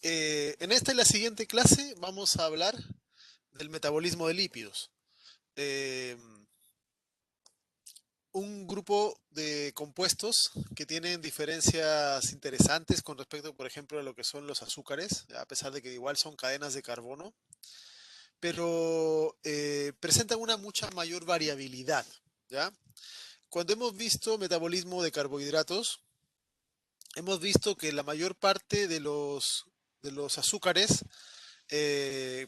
En esta y la siguiente clase vamos a hablar del metabolismo de lípidos. Eh, un grupo de compuestos que tienen diferencias interesantes con respecto, por ejemplo, a lo que son los azúcares, a pesar de que igual son cadenas de carbono, pero presentan una mucha mayor variabilidad, ¿ya? Cuando hemos visto metabolismo de carbohidratos, hemos visto que la mayor parte de los azúcares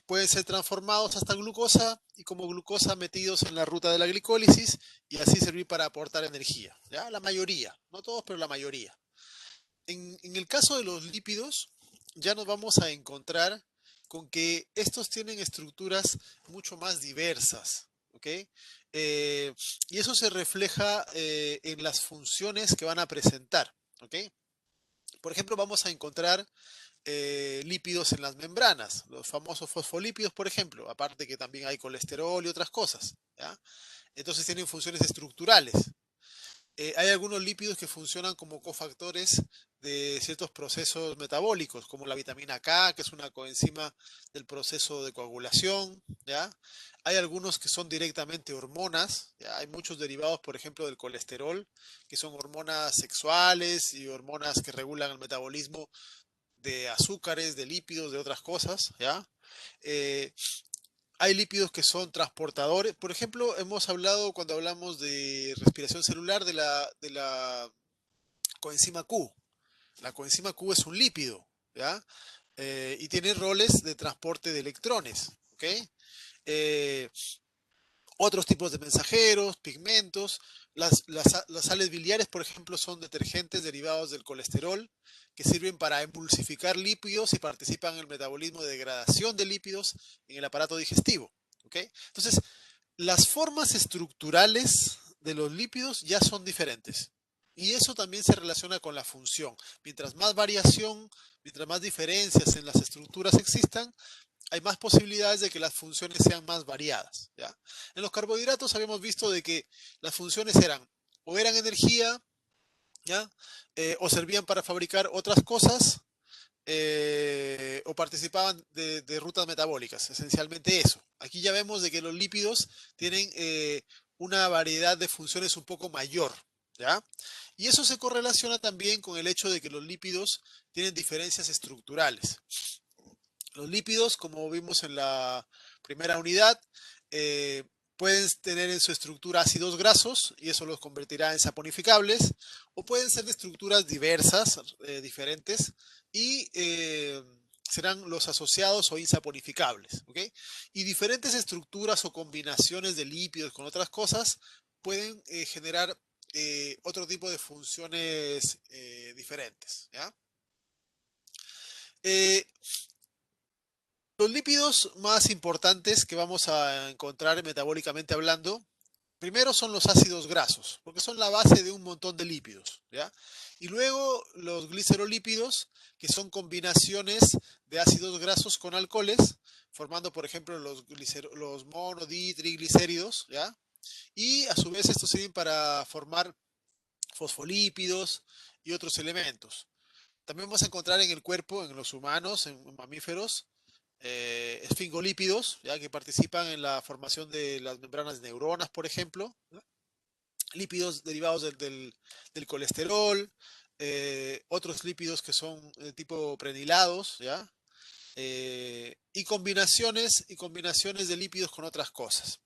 pueden ser transformados hasta glucosa y como glucosa metidos en la ruta de la glicólisis y así servir para aportar energía. ¿Ya? La mayoría, no todos, pero la mayoría. En el caso de los lípidos, ya nos vamos a encontrar con que estos tienen estructuras mucho más diversas. ¿Ok? Eh, y eso se refleja en las funciones que van a presentar. ¿Ok? Por ejemplo, vamos a encontrar lípidos en las membranas, los famosos fosfolípidos, por ejemplo, aparte que también hay colesterol y otras cosas, ¿ya? Entonces tienen funciones estructurales. Hay algunos lípidos que funcionan como cofactores de ciertos procesos metabólicos, como la vitamina K, que es una coenzima del proceso de coagulación, ¿ya? Hay algunos que son directamente hormonas, ¿ya? Hay muchos derivados, por ejemplo, del colesterol, que son hormonas sexuales y hormonas que regulan el metabolismo de azúcares, de lípidos, de otras cosas, ¿ya? Eh, hay lípidos que son transportadores. Por ejemplo, hemos hablado cuando hablamos de respiración celular de la coenzima Q. La coenzima Q es un lípido, ¿ya? Y tiene roles de transporte de electrones, ¿ok? Eh, otros tipos de mensajeros, pigmentos. Las sales biliares, por ejemplo, son detergentes derivados del colesterol que sirven para emulsificar lípidos y participan en el metabolismo de degradación de lípidos en el aparato digestivo. ¿Ok? Entonces, las formas estructurales de los lípidos ya son diferentes. Y eso también se relaciona con la función. Mientras más variación, mientras más diferencias en las estructuras existan, hay más posibilidades de que las funciones sean más variadas, ¿ya? En los carbohidratos habíamos visto de que las funciones eran energía, ¿ya? O servían para fabricar otras cosas, o participaban de rutas metabólicas, esencialmente eso. Aquí ya vemos de que los lípidos tienen una variedad de funciones un poco mayor, ¿ya? Y eso se correlaciona también con el hecho de que los lípidos tienen diferencias estructurales. Los lípidos, como vimos en la primera unidad, eh, pueden tener en su estructura ácidos grasos y eso los convertirá en saponificables, o pueden ser de estructuras diversas, diferentes, y serán los asociados o insaponificables. ¿Ok? Y diferentes estructuras o combinaciones de lípidos con otras cosas pueden generar otro tipo de funciones diferentes. ¿Ya? Eh, Los lípidos más importantes que vamos a encontrar metabólicamente hablando, primero son los ácidos grasos, porque son la base de un montón de lípidos, ¿ya? Y luego los glicerolípidos, que son combinaciones de ácidos grasos con alcoholes, formando, por ejemplo, los mono, di, triglicéridos, ¿ya? Y a su vez estos sirven para formar fosfolípidos y otros elementos. También vamos a encontrar en el cuerpo, en los humanos, en mamíferos, esfingolípidos, ya que participan en la formación de las membranas de neuronas, por ejemplo, ¿no? Lípidos derivados del colesterol, otros lípidos que son de tipo prenilados, ¿ya? Y combinaciones de lípidos con otras cosas.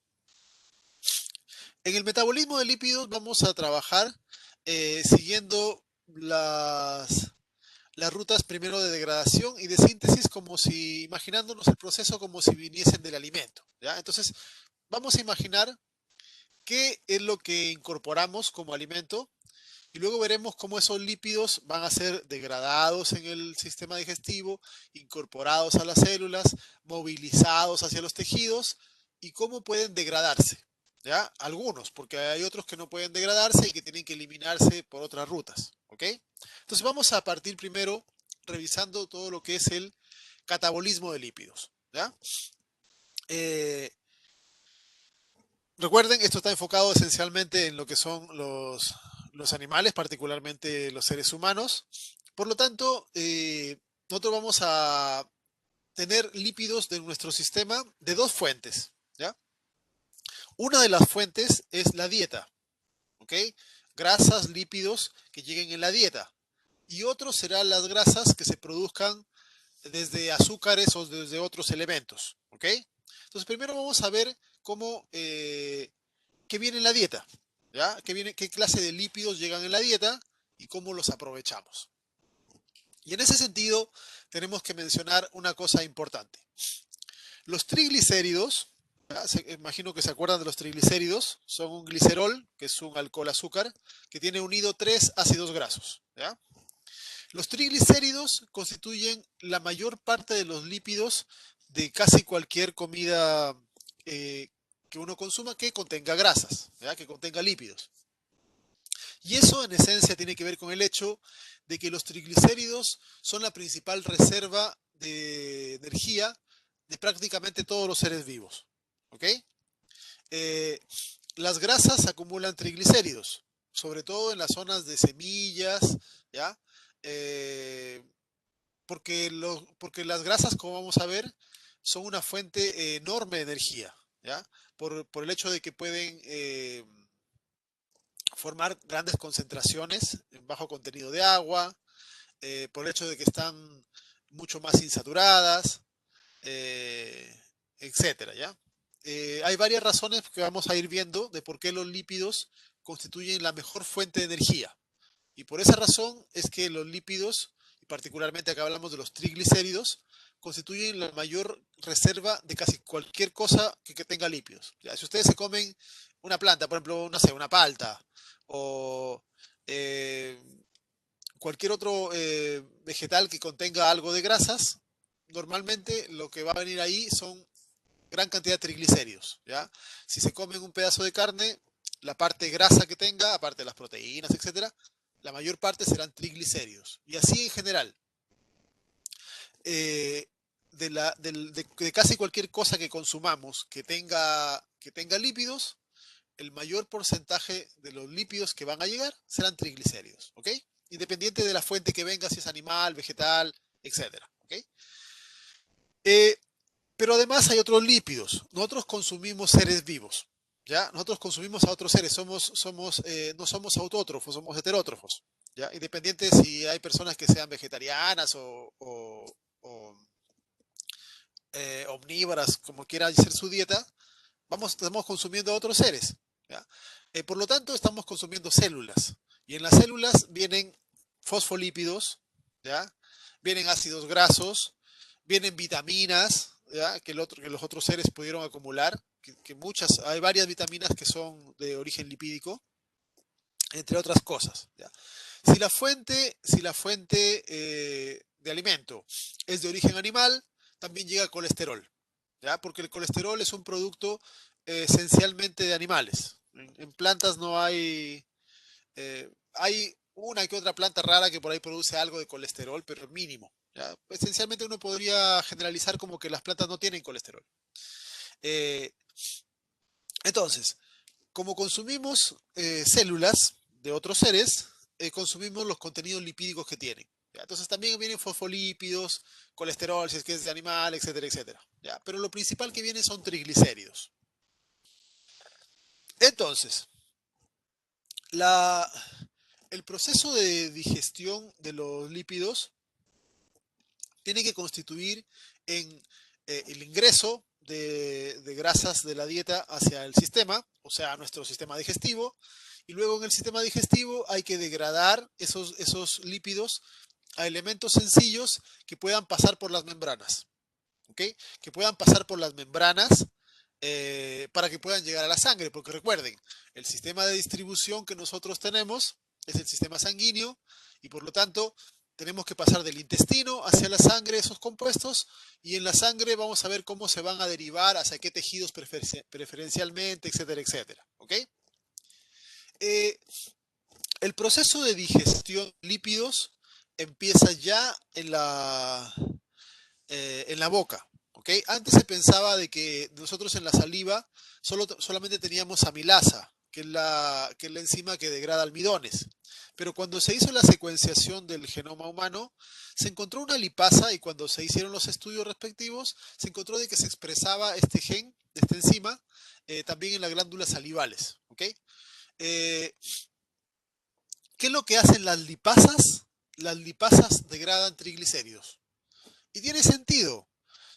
En el metabolismo de lípidos vamos a trabajar siguiendo las rutas primero de degradación y de síntesis como si, imaginándonos el proceso como si viniesen del alimento, ¿ya? Entonces, vamos a imaginar qué es lo que incorporamos como alimento y luego veremos cómo esos lípidos van a ser degradados en el sistema digestivo, incorporados a las células, movilizados hacia los tejidos y cómo pueden degradarse, ¿ya? Algunos, porque hay otros que no pueden degradarse y que tienen que eliminarse por otras rutas, ¿ok? Entonces vamos a partir primero revisando todo lo que es el catabolismo de lípidos, ¿ya? Eh, Recuerden, esto está enfocado esencialmente en lo que son los animales, particularmente los seres humanos. Por lo tanto, nosotros vamos a tener lípidos de nuestro sistema de dos fuentes, ¿ya? Una de las fuentes es la dieta, ¿ok? Grasas, lípidos que lleguen en la dieta. Y otro serán las grasas que se produzcan desde azúcares o desde otros elementos, ¿ok? Entonces primero vamos a ver cómo, qué viene en la dieta, ¿ya? Qué clase de lípidos llegan en la dieta y cómo los aprovechamos. Y en ese sentido tenemos que mencionar una cosa importante. Los triglicéridos, imagino que se acuerdan de los triglicéridos, son un glicerol, que es un alcohol azúcar, que tiene unido tres ácidos grasos, ¿ya? Los triglicéridos constituyen la mayor parte de los lípidos de casi cualquier comida que uno consuma que contenga grasas, ¿ya? Que contenga lípidos. Y eso en esencia tiene que ver con el hecho de que los triglicéridos son la principal reserva de energía de prácticamente todos los seres vivos. ¿Ok? Eh, las grasas acumulan triglicéridos, sobre todo en las zonas de semillas, ¿ya? Eh, porque las grasas, como vamos a ver, son una fuente enorme de energía, ¿ya? Por el hecho de que pueden formar grandes concentraciones en bajo contenido de agua, por el hecho de que están mucho más insaturadas, eh, etcétera, ¿ya? Hay varias razones que vamos a ir viendo de por qué los lípidos constituyen la mejor fuente de energía. Y por esa razón es que los lípidos, y particularmente acá hablamos de los triglicéridos, constituyen la mayor reserva de casi cualquier cosa que tenga lípidos. ¿Ya? Si ustedes se comen una planta, por ejemplo, no sé, una palta o eh, cualquier otro vegetal que contenga algo de grasas, normalmente lo que va a venir ahí son gran cantidad de triglicéridos, ¿ya? Si se comen un pedazo de carne, la parte grasa que tenga, aparte de las proteínas, etcétera, la mayor parte serán triglicéridos. Y así en general, eh, de casi cualquier cosa que consumamos que tenga lípidos, el mayor porcentaje de los lípidos que van a llegar serán triglicéridos, ¿ok? Independiente de la fuente que venga, si es animal, vegetal, etcétera, ¿ok? Eh, pero además hay otros lípidos. Nosotros consumimos seres vivos, ¿ya? Nosotros consumimos a otros seres, no somos autótrofos, somos heterótrofos, ¿ya? Independiente si hay personas que sean vegetarianas o omnívoras, como quiera ser su dieta, estamos consumiendo a otros seres, ¿ya? Por lo tanto, estamos consumiendo células. Y en las células vienen fosfolípidos, ¿ya? Vienen ácidos grasos, vienen vitaminas, ¿ya? Que los otros seres pudieron acumular, hay varias vitaminas que son de origen lipídico, entre otras cosas, ¿ya? Si la fuente de alimento es de origen animal, también llega colesterol, ¿ya? Porque el colesterol es un producto esencialmente de animales. En plantas no hay una que otra planta rara que por ahí produce algo de colesterol, pero mínimo, ¿ya? Esencialmente uno podría generalizar como que las plantas no tienen colesterol. Eh, entonces, como consumimos células de otros seres, consumimos los contenidos lipídicos que tienen, ¿ya? Entonces también vienen fosfolípidos, colesterol, si es que es de animal, etcétera, etcétera, ¿ya? Pero lo principal que viene son triglicéridos. Entonces, la, el proceso de digestión de los lípidos tiene que constituir en el ingreso de grasas de la dieta hacia el sistema, o sea, a nuestro sistema digestivo, y luego en el sistema digestivo hay que degradar esos lípidos a elementos sencillos que puedan pasar por las membranas, ¿ok? Que puedan pasar por las membranas para que puedan llegar a la sangre, porque recuerden, el sistema de distribución que nosotros tenemos es el sistema sanguíneo y por lo tanto tenemos que pasar del intestino hacia la sangre esos compuestos y en la sangre vamos a ver cómo se van a derivar hacia qué tejidos preferencialmente, etcétera, etcétera. ¿Ok? Eh, el proceso de digestión de lípidos empieza ya en la boca. ¿Ok? Antes se pensaba de que nosotros en la saliva solamente teníamos amilasa, que es la enzima que degrada almidones. Pero cuando se hizo la secuenciación del genoma humano, se encontró una lipasa y cuando se hicieron los estudios respectivos, se encontró de que se expresaba este gen, esta enzima, también en las glándulas salivales. ¿Ok? Eh, ¿Qué es lo que hacen las lipasas? Las lipasas degradan triglicéridos. Y tiene sentido.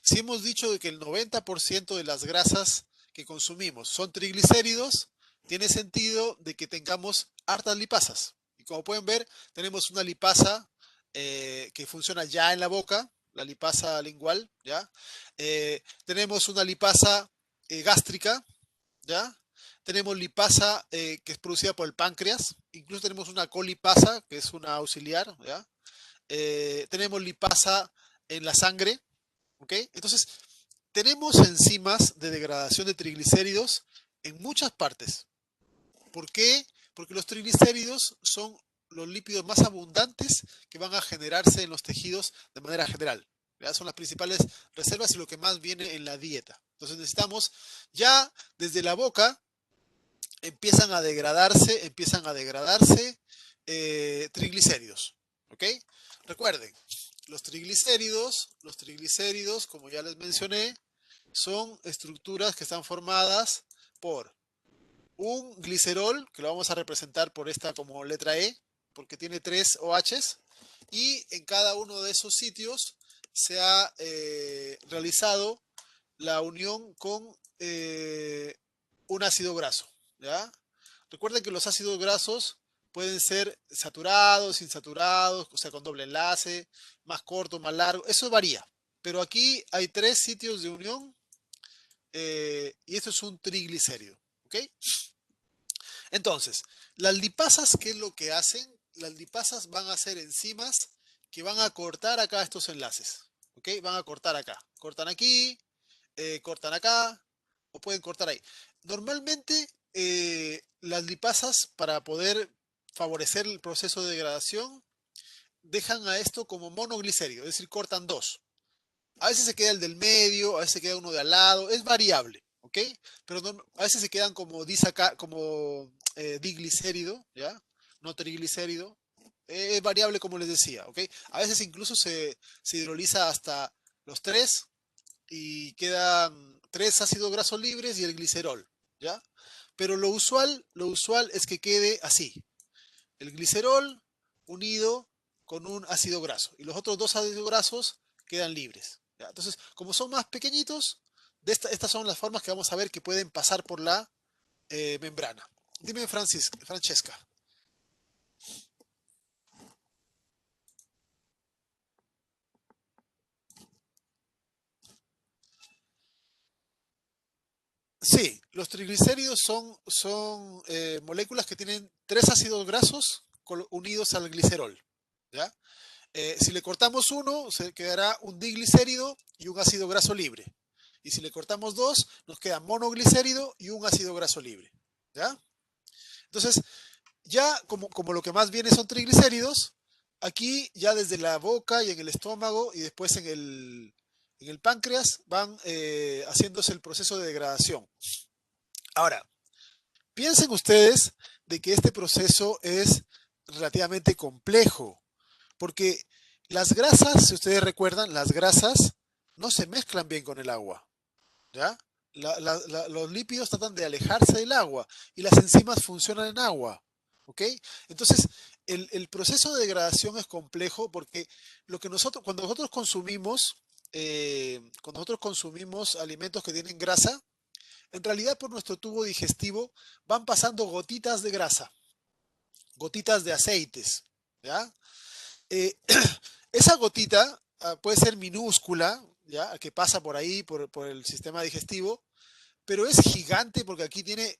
Si hemos dicho de que el 90% de las grasas que consumimos son triglicéridos, tiene sentido de que tengamos hartas lipasas. Y como pueden ver, tenemos una lipasa que funciona ya en la boca, la lipasa lingual, ¿ya? Tenemos una lipasa gástrica, ¿ya? Tenemos lipasa que es producida por el páncreas, incluso tenemos una colipasa, que es una auxiliar, ¿ya? Tenemos lipasa en la sangre, ¿ok? Entonces, tenemos enzimas de degradación de triglicéridos en muchas partes. ¿Por qué? Porque los triglicéridos son los lípidos más abundantes que van a generarse en los tejidos de manera general. ¿Ya? Son las principales reservas y lo que más viene en la dieta. Entonces necesitamos ya desde la boca empiezan a degradarse triglicéridos. ¿Ok? Recuerden, los triglicéridos, como ya les mencioné, son estructuras que están formadas por un glicerol, que lo vamos a representar por esta como letra E, porque tiene 3 OHs, y en cada uno de esos sitios se ha realizado la unión con un ácido graso, ¿ya? Recuerden que los ácidos grasos pueden ser saturados, insaturados, o sea, con doble enlace, más corto, más largo, eso varía. Pero aquí hay 3 sitios de unión y esto es un triglicérido, ¿ok? Entonces, las lipasas, ¿qué es lo que hacen? Las lipasas van a ser enzimas que van a cortar acá estos enlaces, ¿ok? Van a cortar acá, cortan aquí, cortan acá, o pueden cortar ahí. Normalmente, las lipasas, para poder favorecer el proceso de degradación, dejan a esto como monoglicérido, es decir, cortan dos. A veces se queda el del medio, a veces se queda uno de al lado, es variable, ¿ok? Pero a veces se quedan como, como diglicérido, ¿ya? No triglicérido. Es variable como les decía, ¿ok? A veces incluso se hidroliza hasta los tres y quedan 3 ácidos grasos libres y el glicerol, ¿ya? Pero lo usual es que quede así. El glicerol unido con un ácido graso y los otros 2 ácidos grasos quedan libres, ¿ya? Entonces, como son más pequeñitos, estas son las formas que vamos a ver que pueden pasar por la membrana. Dime, Francesca. Sí, los triglicéridos son moléculas que tienen 3 ácidos grasos unidos al glicerol, ¿ya? Si le cortamos uno, se quedará un diglicérido y un ácido graso libre. Y si le cortamos dos, nos queda monoglicérido y un ácido graso libre, ¿ya? Entonces, ya como lo que más viene son triglicéridos, aquí ya desde la boca y en el estómago y después en el páncreas van haciéndose el proceso de degradación. Ahora, piensen ustedes de que este proceso es relativamente complejo, porque las grasas, si ustedes recuerdan, las grasas no se mezclan bien con el agua, ¿ya? Los lípidos tratan de alejarse del agua y las enzimas funcionan en agua, ¿ok? Entonces, el proceso de degradación es complejo porque cuando nosotros consumimos alimentos que tienen grasa, en realidad por nuestro tubo digestivo van pasando gotitas de grasa, gotitas de aceites, ¿ya? Eh, esa gotita puede ser minúscula, ¿ya? Que pasa por ahí, por el sistema digestivo, pero es gigante porque aquí tiene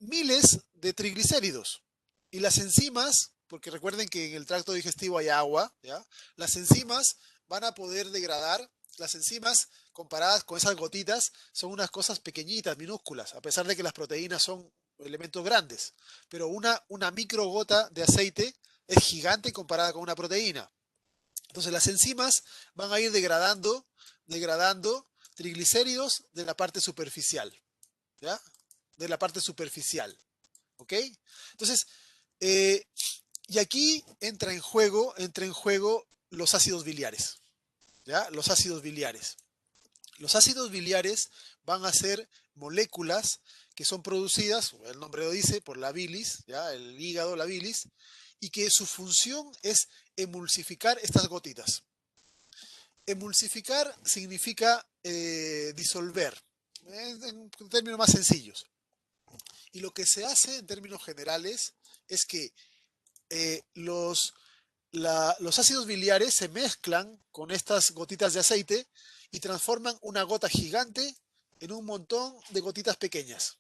miles de triglicéridos. Y las enzimas, porque recuerden que en el tracto digestivo hay agua, ¿ya? Las enzimas van a poder degradar. Las enzimas, comparadas con esas gotitas, son unas cosas pequeñitas, minúsculas, a pesar de que las proteínas son elementos grandes. Pero una microgota de aceite es gigante comparada con una proteína. Entonces las enzimas van a ir degradando triglicéridos de la parte superficial, ¿ya? De la parte superficial. ¿ok? Entonces, y aquí entra en juego los ácidos biliares, ¿ya? Los ácidos biliares. Los ácidos biliares van a ser moléculas que son producidas, el nombre lo dice, por la bilis, ¿ya? El hígado, la bilis, y que su función es emulsificar estas gotitas. Emulsificar significa disolver, en términos más sencillos. Y lo que se hace en términos generales es que los los ácidos biliares se mezclan con estas gotitas de aceite y transforman una gota gigante en un montón de gotitas pequeñas.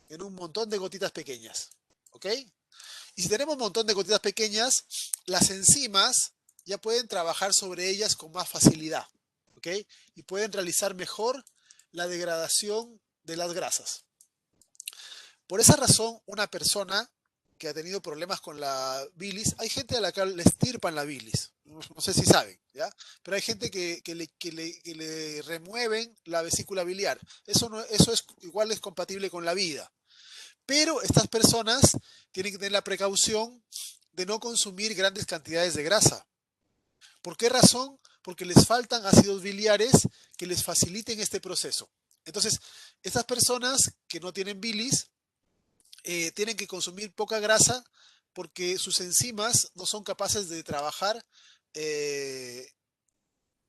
En un montón de gotitas pequeñas. ¿Ok? Y si tenemos un montón de gotitas pequeñas, las enzimas ya pueden trabajar sobre ellas con más facilidad. ¿Ok? Y pueden realizar mejor la degradación de las grasas. Por esa razón, una persona que ha tenido problemas con la bilis, hay gente a la que le estirpan la bilis, no sé si saben, ¿ya? Pero hay gente que le remueven la vesícula biliar. Eso, no, eso es igual es compatible con la vida. Pero estas personas tienen que tener la precaución de no consumir grandes cantidades de grasa. ¿Por qué razón? Porque les faltan ácidos biliares que les faciliten este proceso. Entonces, estas personas que no tienen bilis, tienen que consumir poca grasa porque sus enzimas no son capaces de trabajar eh,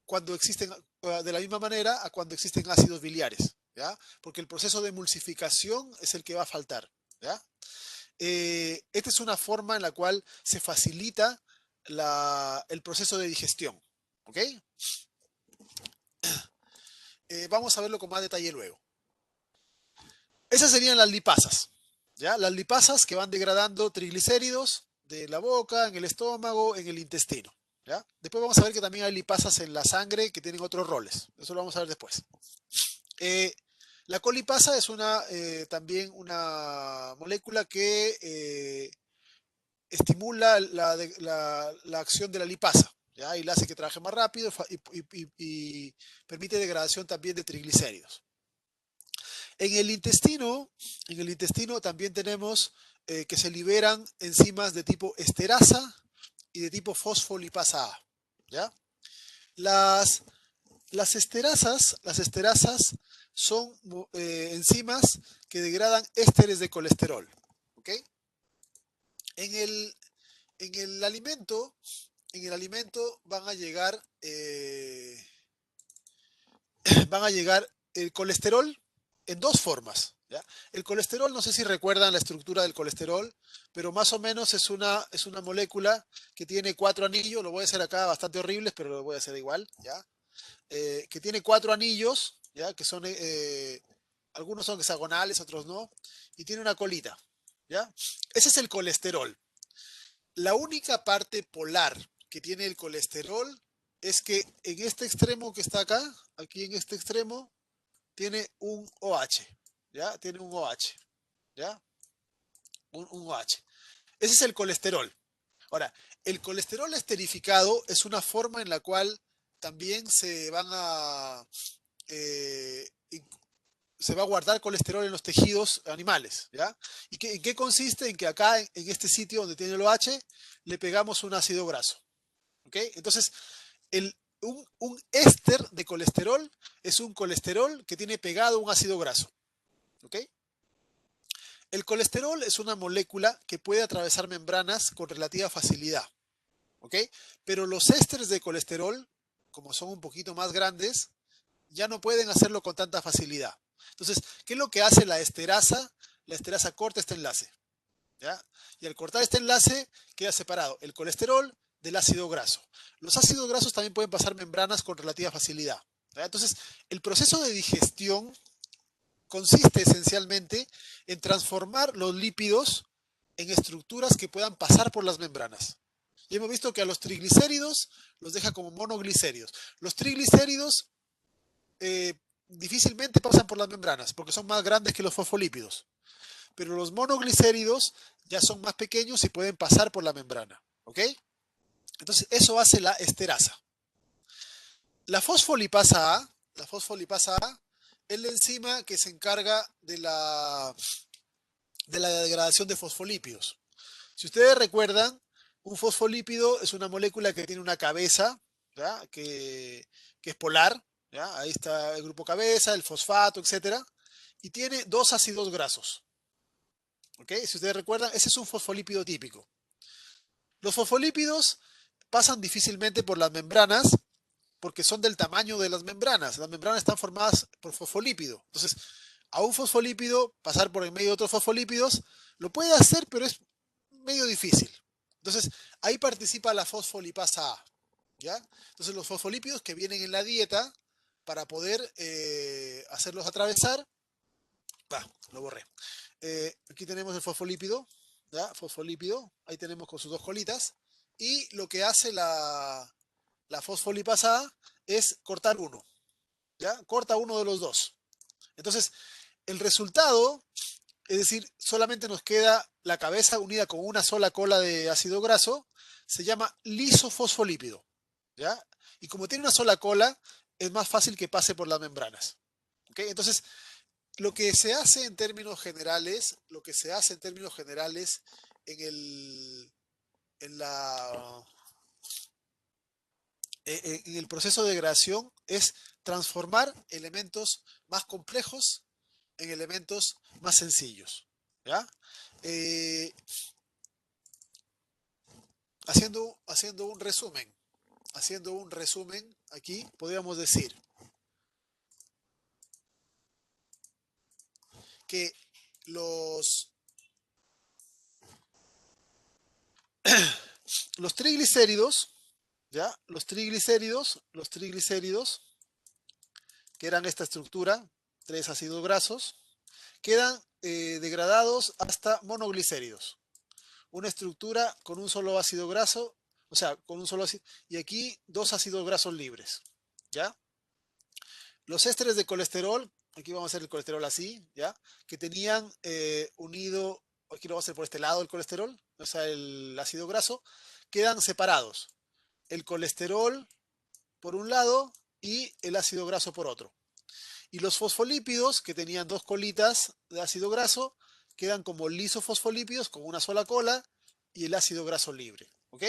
cuando existen de la misma manera a cuando existen ácidos biliares, ¿ya? Porque el proceso de emulsificación es el que va a faltar, ¿ya? Esta es una forma en la cual se facilita el proceso de digestión, ¿ok? Vamos a verlo con más detalle luego. Esas serían las lipasas, ¿ya? Las lipasas que van degradando triglicéridos de la boca, en el estómago, en el intestino, ¿ya? Después vamos a ver que también hay lipasas en la sangre que tienen otros roles. Eso lo vamos a ver después. Eh, la colipasa es también una molécula que estimula la acción de la lipasa, ¿ya? Y la hace que trabaje más rápido y permite degradación también de triglicéridos. En en el intestino también tenemos que se liberan enzimas de tipo esterasa y de tipo fosfolipasa A, ¿ya? Las, las esterasas son enzimas que degradan ésteres de colesterol, ¿ok? En el, en el alimento, en el alimento van a llegar el colesterol en dos formas, ¿ya? El colesterol, no sé si recuerdan la estructura del colesterol, pero más o menos es una molécula que tiene cuatro anillos, lo voy a hacer acá bastante horribles, pero lo voy a hacer igual, ¿ya? Que tiene cuatro anillos, ¿ya? Que son, algunos son hexagonales, otros no, y tiene una colita, ¿ya? Ese es el colesterol. La única parte polar que tiene el colesterol es que en este extremo que está acá, aquí en este extremo, tiene un OH, ¿ya? Tiene un OH, ¿ya? Un OH. Ese es el colesterol. Ahora, el colesterol esterificado es una forma en la cual también eh, se va a guardar colesterol en los tejidos animales, ¿ya? ¿En qué consiste? En que acá, en este sitio donde tiene el OH, le pegamos un ácido graso, ¿ok? Entonces, un éster de colesterol es un colesterol que tiene pegado un ácido graso, ¿ok? El colesterol es una molécula que puede atravesar membranas con relativa facilidad, ¿ok? Pero los ésteres de colesterol, como son un poquito más grandes, ya no pueden hacerlo con tanta facilidad. Entonces, ¿qué es lo que hace la esterasa? La esterasa corta este enlace, ¿ya? Y al cortar este enlace queda separado el colesterol del ácido graso. Los ácidos grasos también pueden pasar membranas con relativa facilidad, ¿ya? Entonces, el proceso de digestión consiste esencialmente en transformar los lípidos en estructuras que puedan pasar por las membranas. Y hemos visto que a los triglicéridos los deja como monoglicéridos. Los triglicéridos difícilmente pasan por las membranas porque son más grandes que los fosfolípidos. Pero los monoglicéridos ya son más pequeños y pueden pasar por la membrana. ¿Ok? Entonces, eso hace la esterasa. La fosfolipasa A, es la enzima que se encarga de la degradación de fosfolípidos. Si ustedes recuerdan, un fosfolípido es una molécula que tiene una cabeza, ¿ya? Que es polar, ¿ya? Ahí está el grupo cabeza, el fosfato, etcétera, y tiene dos ácidos grasos. ¿Ok? Si ustedes recuerdan, ese es un fosfolípido típico. Los fosfolípidos pasan difícilmente por las membranas porque son del tamaño de las membranas. Las membranas están formadas por fosfolípido. Entonces, a un fosfolípido pasar por en medio de otros fosfolípidos lo puede hacer, pero es medio difícil. Entonces, ahí participa la fosfolipasa A. ¿Ya? Entonces, los fosfolípidos que vienen en la dieta para poder hacerlos atravesar, lo borré. Aquí tenemos el fosfolípido, ¿ya? Fosfolípido, ahí tenemos con sus dos colitas. Y lo que hace la fosfolipasa A es cortar uno, ¿ya? Corta uno de los dos. Entonces, el resultado, es decir, solamente nos queda la cabeza unida con una sola cola de ácido graso, se llama lisofosfolípido, ¿ya? Y como tiene una sola cola, es más fácil que pase por las membranas. ¿Ok? Entonces, lo que se hace en términos generales, en el, en la, en el proceso de degradación es transformar elementos más complejos en elementos más sencillos. ¿Ya? Eh, haciendo un resumen aquí, podríamos decir que los, los triglicéridos, ¿ya? Los triglicéridos, que eran esta estructura, tres ácidos grasos, quedan degradados hasta monoglicéridos. Una estructura con un solo ácido graso, o sea, con un solo ácido, y aquí dos ácidos grasos libres, ¿ya? Los ésteres de colesterol, aquí vamos a hacer el colesterol así, ¿ya? Que tenían unido, aquí lo vamos a hacer por este lado el colesterol, o sea, el ácido graso, quedan separados. El colesterol por un lado y el ácido graso por otro. Y los fosfolípidos, que tenían dos colitas de ácido graso, quedan como lisofosfolípidos con una sola cola y el ácido graso libre. ¿Ok?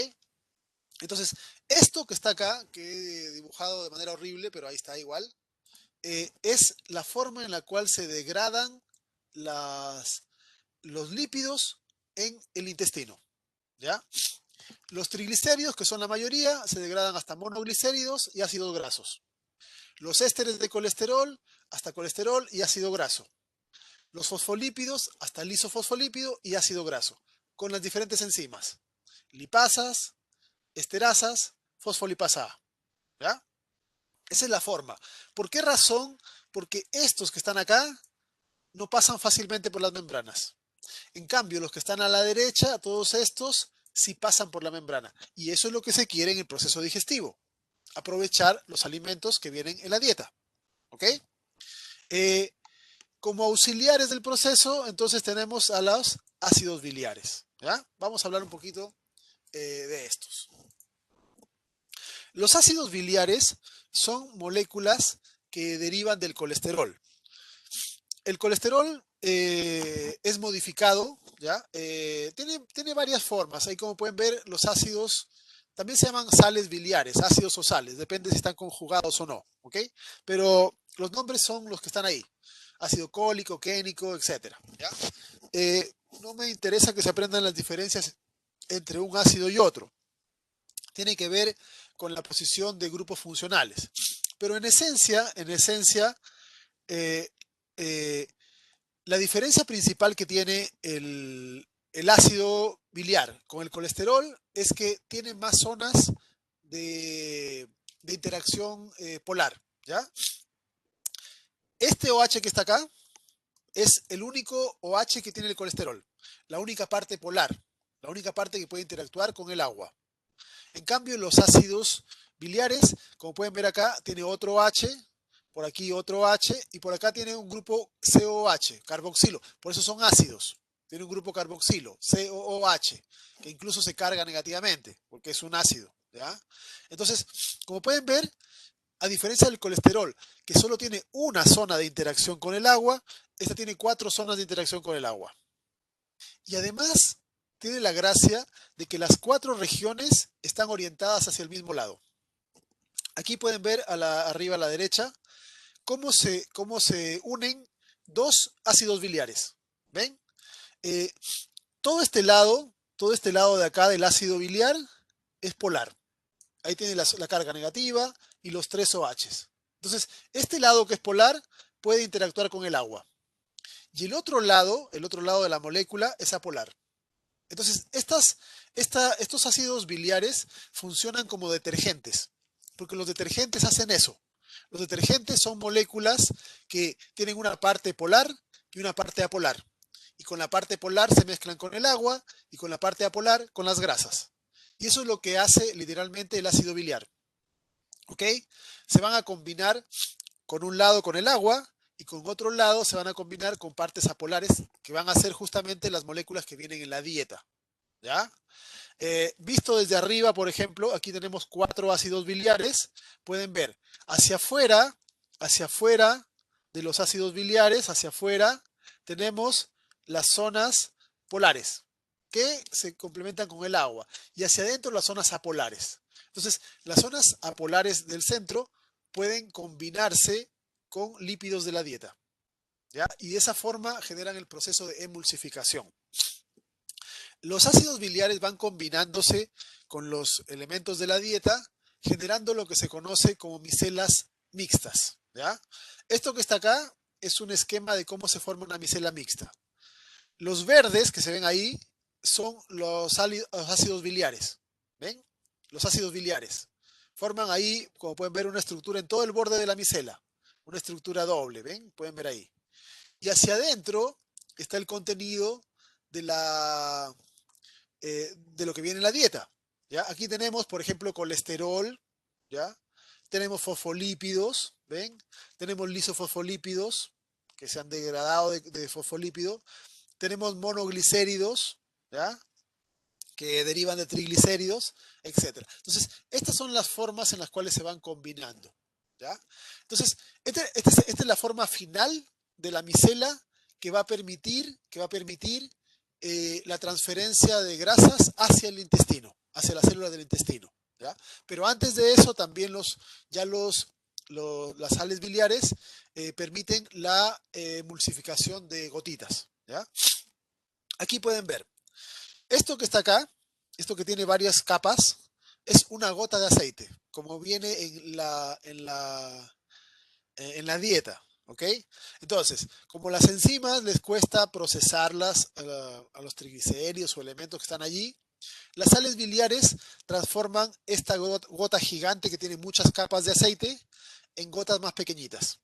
Entonces, esto que está acá, que he dibujado de manera horrible, pero ahí está igual, es la forma en la cual se degradan los lípidos en el intestino. ¿Ya? Los triglicéridos, que son la mayoría, se degradan hasta monoglicéridos y ácidos grasos. Los ésteres de colesterol, hasta colesterol y ácido graso. Los fosfolípidos, hasta lisofosfolípido y ácido graso, con las diferentes enzimas. Lipasas, esterasas, fosfolipasa A. ¿Ya? Esa es la forma. ¿Por qué razón? Porque estos que están acá no pasan fácilmente por las membranas. En cambio, los que están a la derecha, todos estos, sí pasan por la membrana. Y eso es lo que se quiere en el proceso digestivo. Aprovechar los alimentos que vienen en la dieta. ¿Ok? Eh, Como auxiliares del proceso, entonces tenemos a los ácidos biliares. ¿Ya? Vamos a hablar un poquito de estos. Los ácidos biliares son moléculas que derivan del colesterol. El colesterol es modificado, ¿ya? Tiene varias formas. Ahí como pueden ver, los ácidos también se llaman sales biliares, ácidos o sales, depende si están conjugados o no, ¿ok? Pero los nombres son los que están ahí. Ácido cólico, kénico, etc. ¿Ya? No me interesa que se aprendan las diferencias entre un ácido y otro. Tiene que ver con la posición de grupos funcionales. Pero en esencia, eh, eh, la diferencia principal que tiene el ácido biliar con el colesterol es que tiene más zonas de interacción polar. ¿Ya? Este OH que está acá es el único OH que tiene el colesterol, la única parte polar, la única parte que puede interactuar con el agua. En cambio, los ácidos biliares, como pueden ver acá, tiene otro OH, por aquí otro H y por acá tiene un grupo COOH, carboxilo. Por eso son ácidos. Tiene un grupo carboxilo, COOH, que incluso se carga negativamente porque es un ácido. ¿Ya? Entonces, como pueden ver, a diferencia del colesterol, que solo tiene una zona de interacción con el agua, esta tiene 4 zonas de interacción con el agua. Y además tiene la gracia de que las 4 regiones están orientadas hacia el mismo lado. Aquí pueden ver arriba a la derecha cómo se unen dos ácidos biliares. ¿Ven? Eh, todo este lado de acá del ácido biliar es polar. Ahí tiene la carga negativa y los 3 OHs. Entonces, este lado que es polar puede interactuar con el agua. Y el otro lado de la molécula es apolar. Entonces, estos ácidos biliares funcionan como detergentes, porque los detergentes hacen eso. Los detergentes son moléculas que tienen una parte polar y una parte apolar. Y con la parte polar se mezclan con el agua y con la parte apolar con las grasas. Y eso es lo que hace literalmente el ácido biliar. ¿Ok? Se van a combinar con un lado con el agua y con otro lado se van a combinar con partes apolares que van a ser justamente las moléculas que vienen en la dieta. ¿Ya? Visto desde arriba, por ejemplo, aquí tenemos 4 ácidos biliares. Pueden ver hacia afuera de los ácidos biliares, hacia afuera, tenemos las zonas polares que se complementan con el agua y hacia adentro las zonas apolares. Entonces, las zonas apolares del centro pueden combinarse con lípidos de la dieta, ¿ya? Y de esa forma generan el proceso de emulsificación. Los ácidos biliares van combinándose con los elementos de la dieta, generando lo que se conoce como micelas mixtas, ¿ya? Esto que está acá es un esquema de cómo se forma una micela mixta. Los verdes que se ven ahí son los ácidos biliares, ¿ven? Los ácidos biliares. Forman ahí, como pueden ver, una estructura en todo el borde de la micela, una estructura doble, ¿ven? Pueden ver ahí. Y hacia adentro está el contenido de de lo que viene en la dieta. ¿Ya? Aquí tenemos, por ejemplo, colesterol, ¿ya? Tenemos fosfolípidos, ¿ven? Tenemos lisofosfolípidos, que se han degradado de fosfolípido. Tenemos monoglicéridos, ¿ya? Que derivan de triglicéridos, etc. Entonces, estas son las formas en las cuales se van combinando, ¿ya? Entonces, esta es la forma final de la micela que va a permitir la transferencia de grasas hacia el intestino, hacia las células del intestino, ¿ya? Pero antes de eso, también las sales biliares permiten la emulsificación de gotitas, ¿ya? Aquí pueden ver, esto que está acá, esto que tiene varias capas, es una gota de aceite, como viene en la dieta, ¿ok? Entonces, como las enzimas les cuesta procesarlas a los triglicéridos o elementos que están allí, las sales biliares transforman esta gota gigante que tiene muchas capas de aceite en gotas más pequeñitas,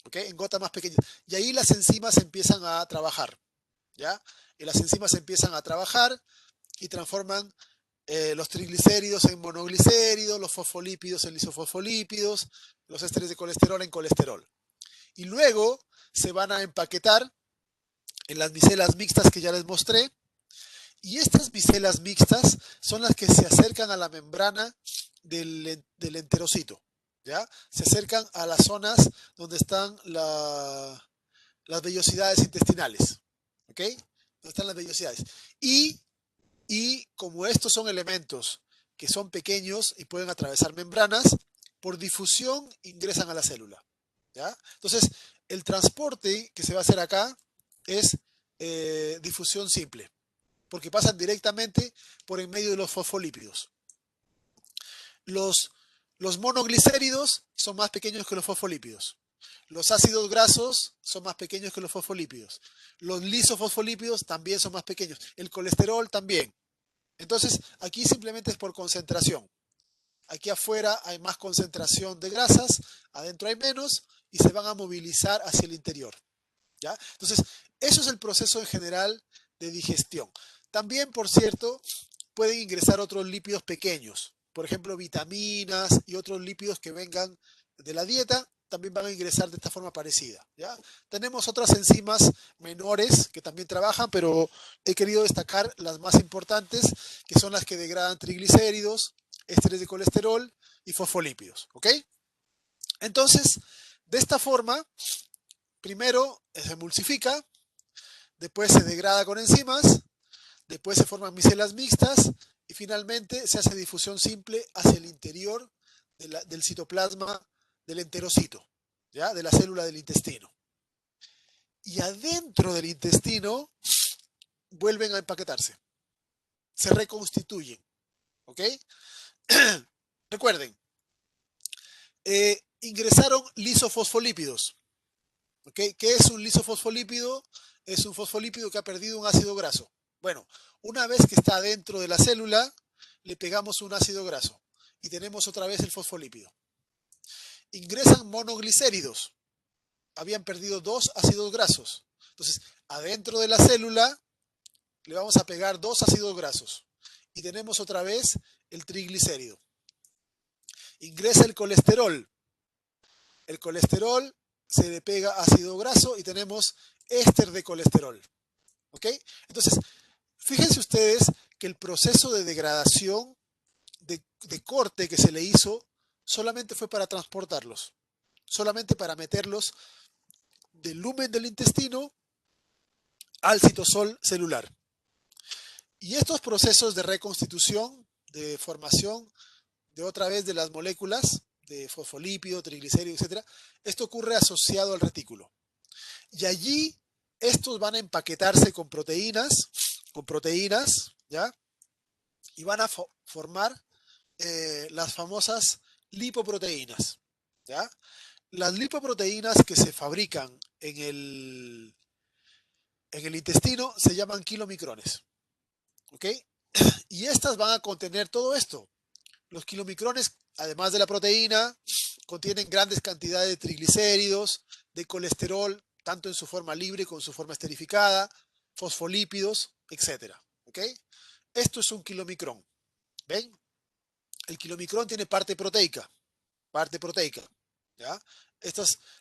¿ok? En gotas más pequeñitas. Y ahí las enzimas empiezan a trabajar, ¿ya? Y las enzimas empiezan a trabajar y transforman los triglicéridos en monoglicéridos, los fosfolípidos en lisofosfolípidos, los ésteres de colesterol en colesterol. Y luego se van a empaquetar en las micelas mixtas que ya les mostré. Y estas micelas mixtas son las que se acercan a la membrana del enterocito, ¿ya? Se acercan a las zonas donde están las vellosidades intestinales, ¿ok? Donde están las vellosidades. Y como estos son elementos que son pequeños y pueden atravesar membranas, por difusión ingresan a la célula, ¿ya? Entonces, el transporte que se va a hacer acá es difusión simple, porque pasan directamente por en medio de los fosfolípidos. Los, los monoglicéridos son más pequeños que los fosfolípidos. Los ácidos grasos son más pequeños que los fosfolípidos. Los lisofosfolípidos también son más pequeños. El colesterol también. Entonces, aquí simplemente es por concentración. Aquí afuera hay más concentración de grasas, adentro hay menos y se van a movilizar hacia el interior, ¿ya? Entonces, eso es el proceso en general de digestión. También, por cierto, pueden ingresar otros lípidos pequeños, por ejemplo, vitaminas y otros lípidos que vengan de la dieta, también van a ingresar de esta forma parecida, ¿ya? Tenemos otras enzimas menores que también trabajan, pero he querido destacar las más importantes, que son las que degradan triglicéridos, ésteres de colesterol y fosfolípidos, ¿ok? Entonces, de esta forma, primero se emulsifica, después se degrada con enzimas después se forman micelas mixtas y finalmente se hace difusión simple hacia el interior del citoplasma del enterocito, ¿ya? De la célula del intestino. Y adentro del intestino vuelven a empaquetarse, se reconstituyen, ¿ok? Recuerden, ingresaron lisofosfolípidos, ¿ok? ¿Qué es un lisofosfolípido? Es un fosfolípido que ha perdido un ácido graso. Bueno, una vez que está dentro de la célula, le pegamos un ácido graso y tenemos otra vez el fosfolípido. Ingresan monoglicéridos. Habían perdido 2 ácidos grasos. Entonces, adentro de la célula le vamos a pegar 2 ácidos grasos y tenemos otra vez el triglicérido. Ingresa el colesterol. El colesterol se le pega ácido graso y tenemos éster de colesterol. ¿Ok? Entonces, fíjense ustedes que el proceso de degradación, de corte que se le hizo, solamente fue para transportarlos, solamente para meterlos del lumen del intestino al citosol celular. Y estos procesos de reconstitución, de formación de otra vez de las moléculas de fosfolípido, triglicérido, etcétera, esto ocurre asociado al retículo. Y allí estos van a empaquetarse con proteínas, ¿ya? Y van a formar las famosas lipoproteínas, ¿ya? Las lipoproteínas que se fabrican en el intestino se llaman kilomicrones, ¿ok? Y estas van a contener todo esto. Los kilomicrones, además de la proteína, contienen grandes cantidades de triglicéridos, de colesterol, tanto en su forma libre como en su forma esterificada, fosfolípidos, etc. ¿Ok? Esto es un kilomicrón. ¿Ven? El kilomicrón tiene parte proteica. ¿Ya?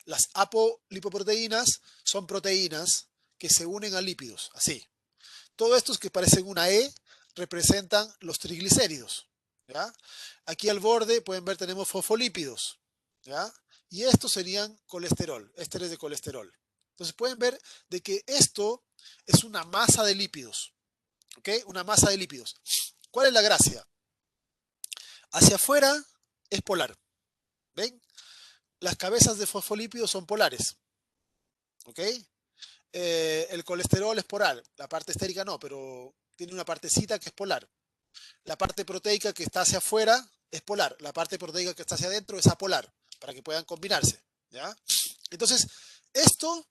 Las apolipoproteínas son proteínas que se unen a lípidos, así. Todos estos que parecen una E representan los triglicéridos, ¿ya? Aquí al borde pueden ver tenemos fosfolípidos, ¿ya? Y estos serían colesterol, ésteres de colesterol. Entonces pueden ver de que esto es una masa de lípidos, ¿ok? Una masa de lípidos. ¿Cuál es la gracia? Hacia afuera es polar, ¿ven? Las cabezas de fosfolípidos son polares, ¿ok? El colesterol es polar, la parte estérica no, pero tiene una partecita que es polar. La parte proteica que está hacia afuera es polar, la parte proteica que está hacia adentro es apolar, para que puedan combinarse, ¿ya? Entonces, esto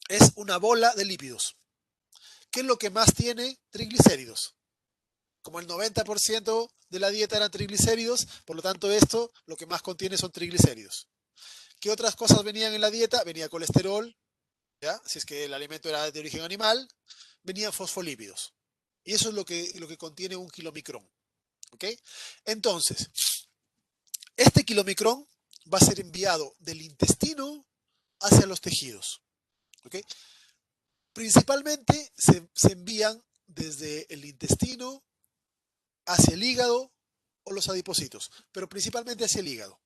es una bola de lípidos. ¿Qué es lo que más tiene? Triglicéridos. Como el 90% de la dieta eran triglicéridos, por lo tanto esto lo que más contiene son triglicéridos. ¿Qué otras cosas venían en la dieta? Venía colesterol, ¿ya? Si es que el alimento era de origen animal, venían fosfolípidos. Y eso es lo que contiene un kilomicrón. ¿Ok? Entonces, este kilomicrón va a ser enviado del intestino hacia los tejidos. ¿Ok? Principalmente se envían desde el intestino hacia el hígado o los adipocitos, pero principalmente hacia el hígado.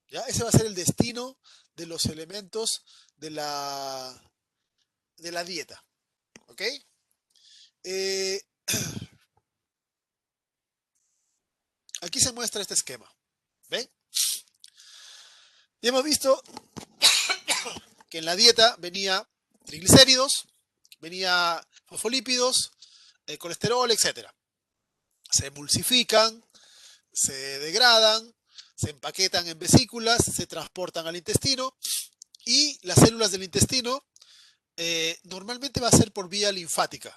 ¿Ya? Ese va a ser el destino de los elementos de la dieta. ¿Ok? Eh, aquí se muestra este esquema. ¿Ven? Y hemos visto que en la dieta venía triglicéridos, venía fosfolípidos, colesterol, etc. Se emulsifican, se degradan, se empaquetan en vesículas, se transportan al intestino y las células del intestino normalmente va a ser por vía linfática.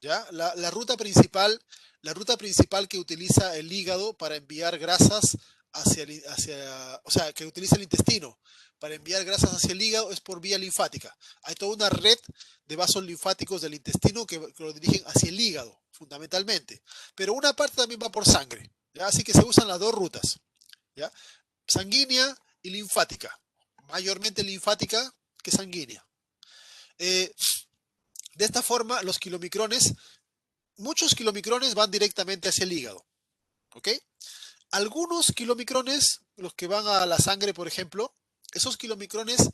¿Ya? La ruta principal que utiliza el hígado para enviar grasas o sea, que utiliza el intestino para enviar grasas hacia el hígado es por vía linfática. Hay toda una red de vasos linfáticos del intestino que lo dirigen hacia el hígado, fundamentalmente. Pero una parte también va por sangre, ¿ya? Así que se usan las dos rutas, ¿ya? Sanguínea y linfática. Mayormente linfática que sanguínea. De esta forma, muchos kilomicrones van directamente hacia el hígado. ¿Ok? Algunos kilomicrones, los que van a la sangre, por ejemplo, esos kilomicrones,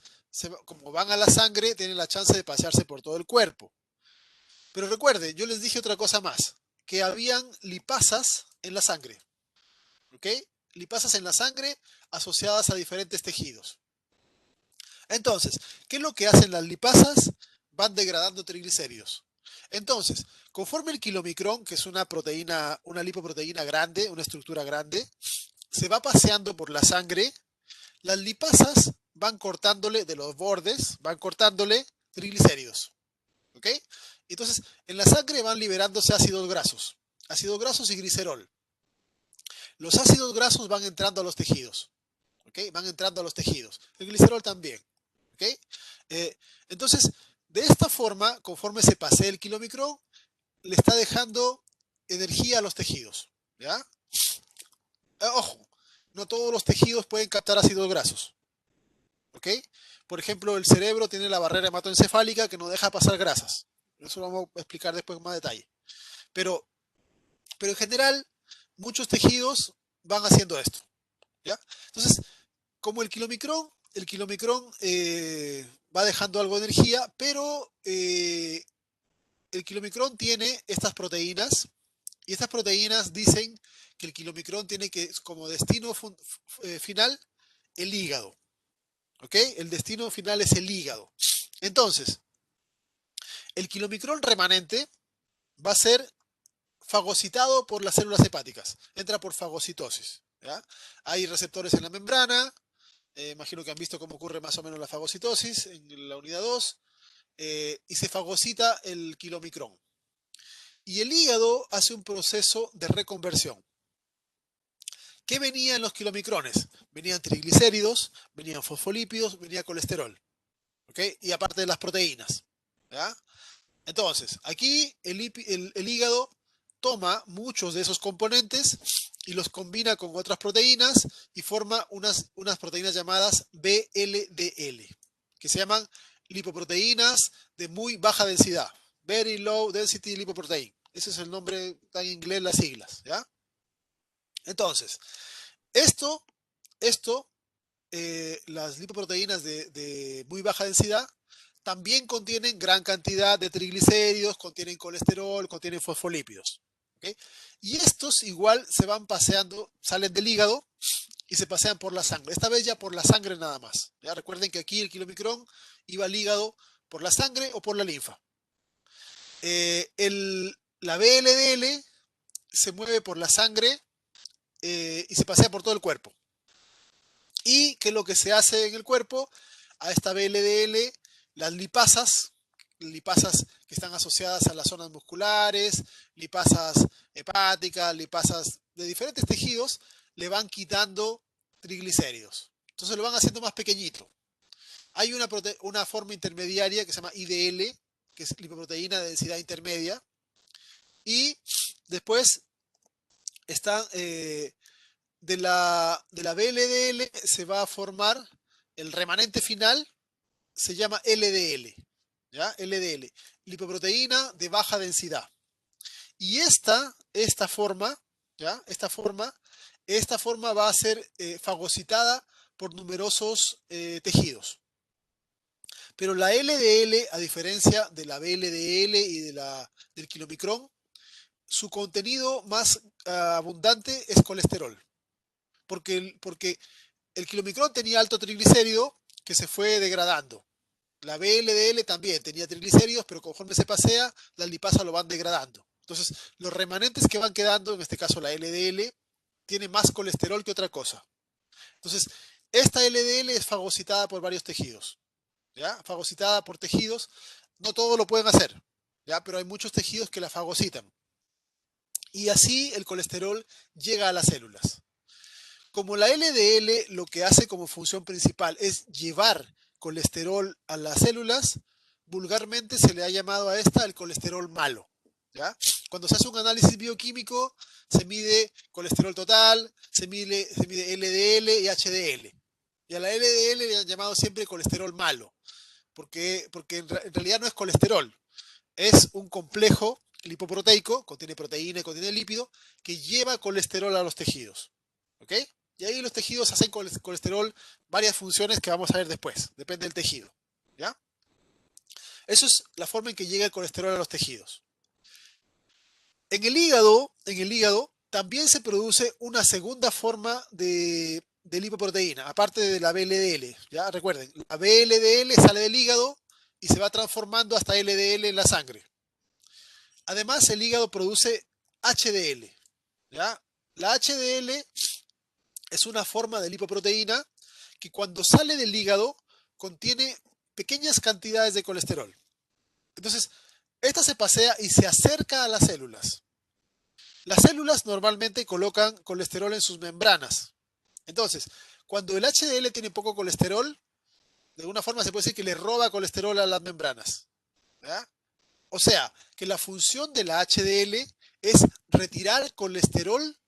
como van a la sangre, tienen la chance de pasearse por todo el cuerpo. Pero recuerde, yo les dije otra cosa más, que habían lipasas en la sangre, ¿ok? Lipasas en la sangre asociadas a diferentes tejidos. Entonces, ¿qué es lo que hacen las lipasas? Van degradando triglicéridos. Entonces, conforme el kilomicrón, que es una proteína, una lipoproteína grande, una estructura grande, se va paseando por la sangre, las lipasas van cortándole de los bordes, van cortándole triglicéridos. ¿Ok? Entonces, en la sangre van liberándose ácidos grasos y glicerol. Los ácidos grasos van entrando a los tejidos. ¿Ok? Van entrando a los tejidos. El glicerol también. ¿Ok? Eh, entonces, de esta forma, conforme se pasea el kilomicrón, le está dejando energía a los tejidos. ¿Ya? Ojo, no todos los tejidos pueden captar ácidos grasos. ¿Ok? Por ejemplo, el cerebro tiene la barrera hematoencefálica que no deja pasar grasas. Eso lo vamos a explicar después en más detalle. Pero, pero en general, muchos tejidos van haciendo esto. ¿Ya? Entonces, como el kilomicrón va dejando algo de energía, pero el kilomicrón tiene estas proteínas y estas proteínas dicen que el kilomicrón tiene que, como destino final, el hígado. ¿Ok? El destino final es el hígado. Entonces, el kilomicrón remanente va a ser fagocitado por las células hepáticas. Entra por fagocitosis. ¿Ya? Hay receptores en la membrana. Imagino que han visto cómo ocurre más o menos la fagocitosis en la unidad 2. Y se fagocita el kilomicrón. Y el hígado hace un proceso de reconversión. ¿Qué venía en los kilomicrones? Venían triglicéridos, venían fosfolípidos, venía colesterol. ¿Ok? Y aparte de las proteínas. ¿Ya? Entonces, aquí el hígado toma muchos de esos componentes y los combina con otras proteínas y forma unas proteínas llamadas VLDL, que se llaman lipoproteínas de muy baja densidad. Very Low Density Lipoprotein. Ese es el nombre, está en inglés las siglas. ¿Ya? Entonces, esto, esto las lipoproteínas de muy baja densidad también contienen gran cantidad de triglicéridos, contienen colesterol, contienen fosfolípidos. ¿Okay? Y estos igual se van paseando, salen del hígado y se pasean por la sangre. Esta vez ya por la sangre nada más. ¿Ya? Recuerden que aquí el kilomicrón iba al hígado por la sangre o por la linfa. La VLDL se mueve por la sangre y se pasea por todo el cuerpo. ¿Y qué es lo que se hace en el cuerpo? A esta VLDL, las lipasas que están asociadas a las zonas musculares, lipasas hepáticas, lipasas de diferentes tejidos, le van quitando triglicéridos. Entonces lo van haciendo más pequeñito. Hay una forma intermediaria que se llama IDL, que es lipoproteína de densidad intermedia. Y después están de la VLDL se va a formar el remanente final, se llama LDL, ¿ya? LDL, lipoproteína de baja densidad. Y esta forma, ¿ya? Esta forma va a ser fagocitada por numerosos tejidos. Pero la LDL, a diferencia de la VLDL y del kilomicrón, su contenido más abundante es colesterol. Porque el kilomicrón tenía alto triglicérido que se fue degradando. La VLDL también tenía triglicéridos, pero conforme se pasea, las lipasas lo van degradando. Entonces, los remanentes que van quedando, en este caso la LDL, tiene más colesterol que otra cosa. Entonces, esta LDL es fagocitada por varios tejidos. ¿Ya? Fagocitada por tejidos. No todos lo pueden hacer, ¿ya? Pero hay muchos tejidos que la fagocitan. Y así el colesterol llega a las células. Como la LDL lo que hace como función principal es llevar colesterol a las células, vulgarmente se le ha llamado a esta el colesterol malo. ¿Ya? Cuando se hace un análisis bioquímico, se mide colesterol total, se mide LDL y HDL. Y a la LDL le han llamado siempre colesterol malo, porque en realidad no es colesterol, es un complejo lipoproteico, contiene proteína y contiene lípido, que lleva colesterol a los tejidos. ¿Ok? Y ahí los tejidos hacen colesterol varias funciones que vamos a ver después, depende del tejido. ¿Ya? Eso es la forma en que llega el colesterol a los tejidos. En el hígado también se produce una segunda forma de lipoproteína, aparte de la VLDL. Ya recuerden, la VLDL sale del hígado y se va transformando hasta LDL en la sangre. Además, el hígado produce HDL. ¿Ya? La HDL es una forma de lipoproteína que cuando sale del hígado contiene pequeñas cantidades de colesterol. Entonces, esta se pasea y se acerca a las células. Las células normalmente colocan colesterol en sus membranas. Entonces, cuando el HDL tiene poco colesterol, de alguna forma se puede decir que le roba colesterol a las membranas. ¿Ya? O sea, que la función de la HDL es retirar colesterol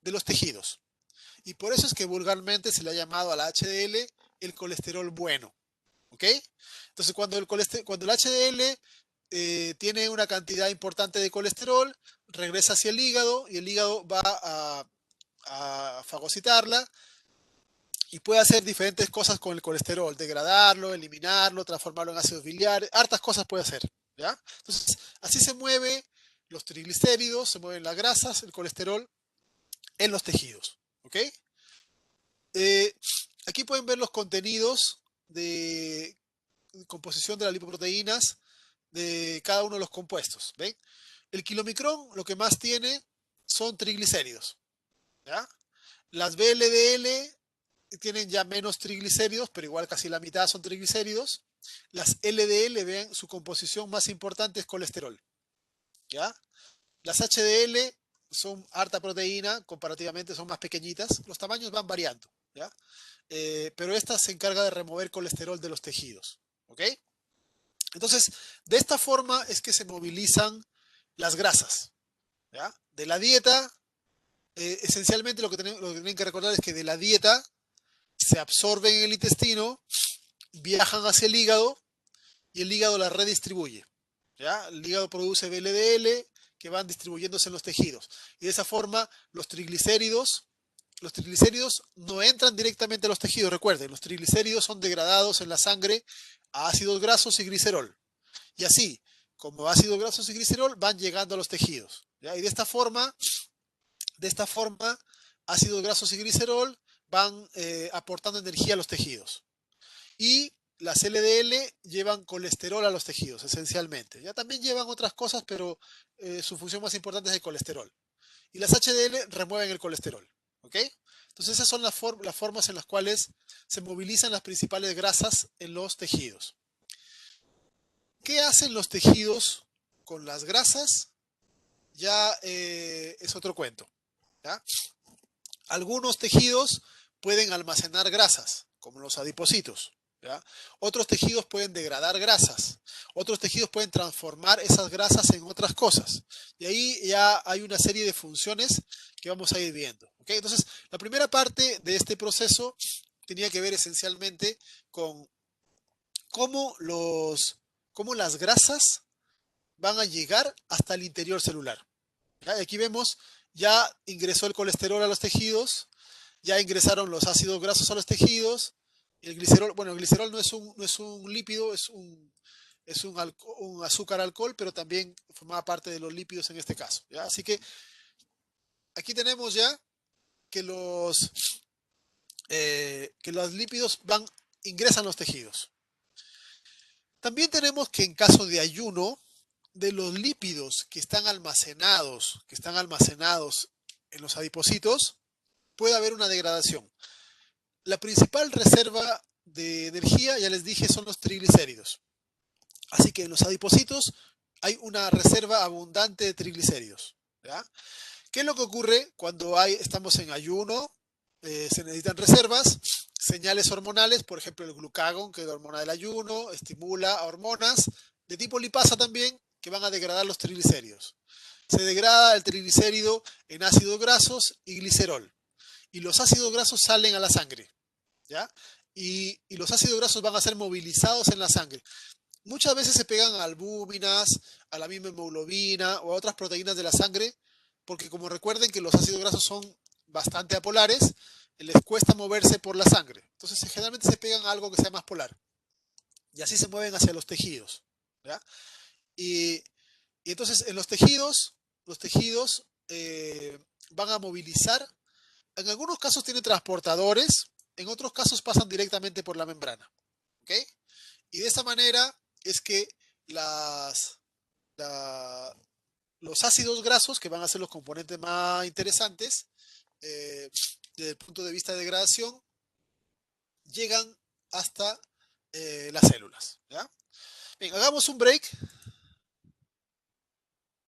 de los tejidos. Y por eso es que vulgarmente se le ha llamado a la HDL el colesterol bueno. ¿Ok? Entonces, cuando el HDL tiene una cantidad importante de colesterol, regresa hacia el hígado y el hígado va a fagocitarla y puede hacer diferentes cosas con el colesterol, degradarlo, eliminarlo, transformarlo en ácidos biliares, hartas cosas puede hacer. ¿Ya? Entonces, así se mueven los triglicéridos, se mueven las grasas, el colesterol en los tejidos. ¿Ok? Eh, Aquí pueden ver los contenidos de composición de las lipoproteínas de cada uno de los compuestos. ¿Ven? El kilomicrón lo que más tiene son triglicéridos. ¿Ya? Las VLDL tienen ya menos triglicéridos, pero igual casi la mitad son triglicéridos. Las LDL, vean, su composición más importante es colesterol. ¿Ya? Las HDL son harta proteína, comparativamente son más pequeñitas. Los tamaños van variando. ¿Ya? Pero esta se encarga de remover colesterol de los tejidos. ¿Ok? Entonces, de esta forma es que se movilizan las grasas. ¿Ya? De la dieta, esencialmente lo que tienen que recordar es que de la dieta se absorben en el intestino, viajan hacia el hígado y el hígado las redistribuye. ¿Ya? El hígado produce VLDL que van distribuyéndose en los tejidos. Y de esa forma los triglicéridos no entran directamente a los tejidos. Recuerden, los triglicéridos son degradados en la sangre a ácidos grasos y glicerol. Y así, como ácidos grasos y glicerol van llegando a los tejidos. ¿Ya? Y de esta forma, ácidos grasos y glicerol van aportando energía a los tejidos. Y las LDL llevan colesterol a los tejidos, esencialmente. Ya también llevan otras cosas, pero su función más importante es el colesterol. Y las HDL remueven el colesterol. ¿Ok? Entonces esas son las formas en las cuales se movilizan las principales grasas en los tejidos. ¿Qué hacen los tejidos con las grasas? Ya es otro cuento. ¿Ya? Algunos tejidos pueden almacenar grasas, como los adipocitos. ¿Ya? Otros tejidos pueden degradar grasas. Otros tejidos pueden transformar esas grasas en otras cosas. Y ahí ya hay una serie de funciones que vamos a ir viendo. ¿Ok? Entonces, la primera parte de este proceso tenía que ver esencialmente con cómo, cómo las grasas van a llegar hasta el interior celular. ¿Ya? Y aquí vemos, ya ingresó el colesterol a los tejidos, ya ingresaron los ácidos grasos a los tejidos. El glicerol, bueno, el glicerol no es un lípido, es un azúcar alcohol, pero también formaba parte de los lípidos en este caso. ¿Ya? Así que aquí tenemos ya que los lípidos ingresan a los tejidos. También tenemos que en caso de ayuno, de los lípidos que están almacenados en los adipocitos, puede haber una degradación. La principal reserva de energía, ya les dije, son los triglicéridos. Así que en los adipocitos hay una reserva abundante de triglicéridos. ¿Ya? ¿Qué es lo que ocurre cuando estamos en ayuno? Se necesitan reservas, señales hormonales, por ejemplo el glucagón, que es la hormona del ayuno, estimula a hormonas de tipo lipasa también, que van a degradar los triglicéridos. Se degrada el triglicérido en ácidos grasos y glicerol. Y los ácidos grasos salen a la sangre. ¿Ya? Y los ácidos grasos van a ser movilizados en la sangre. Muchas veces se pegan a albúminas, a la misma hemoglobina o a otras proteínas de la sangre, porque como recuerden que los ácidos grasos son bastante apolares, les cuesta moverse por la sangre. Entonces generalmente se pegan a algo que sea más polar. Y así se mueven hacia los tejidos. ¿Ya? Y entonces en los tejidos los tejidos van a movilizar. En algunos casos tienen transportadores, en otros casos pasan directamente por la membrana. ¿Ok? Y de esa manera es que las, la- los ácidos grasos, que van a ser los componentes más interesantes, desde el punto de vista de degradación, llegan hasta las células. ¿Ya? Bien, hagamos un break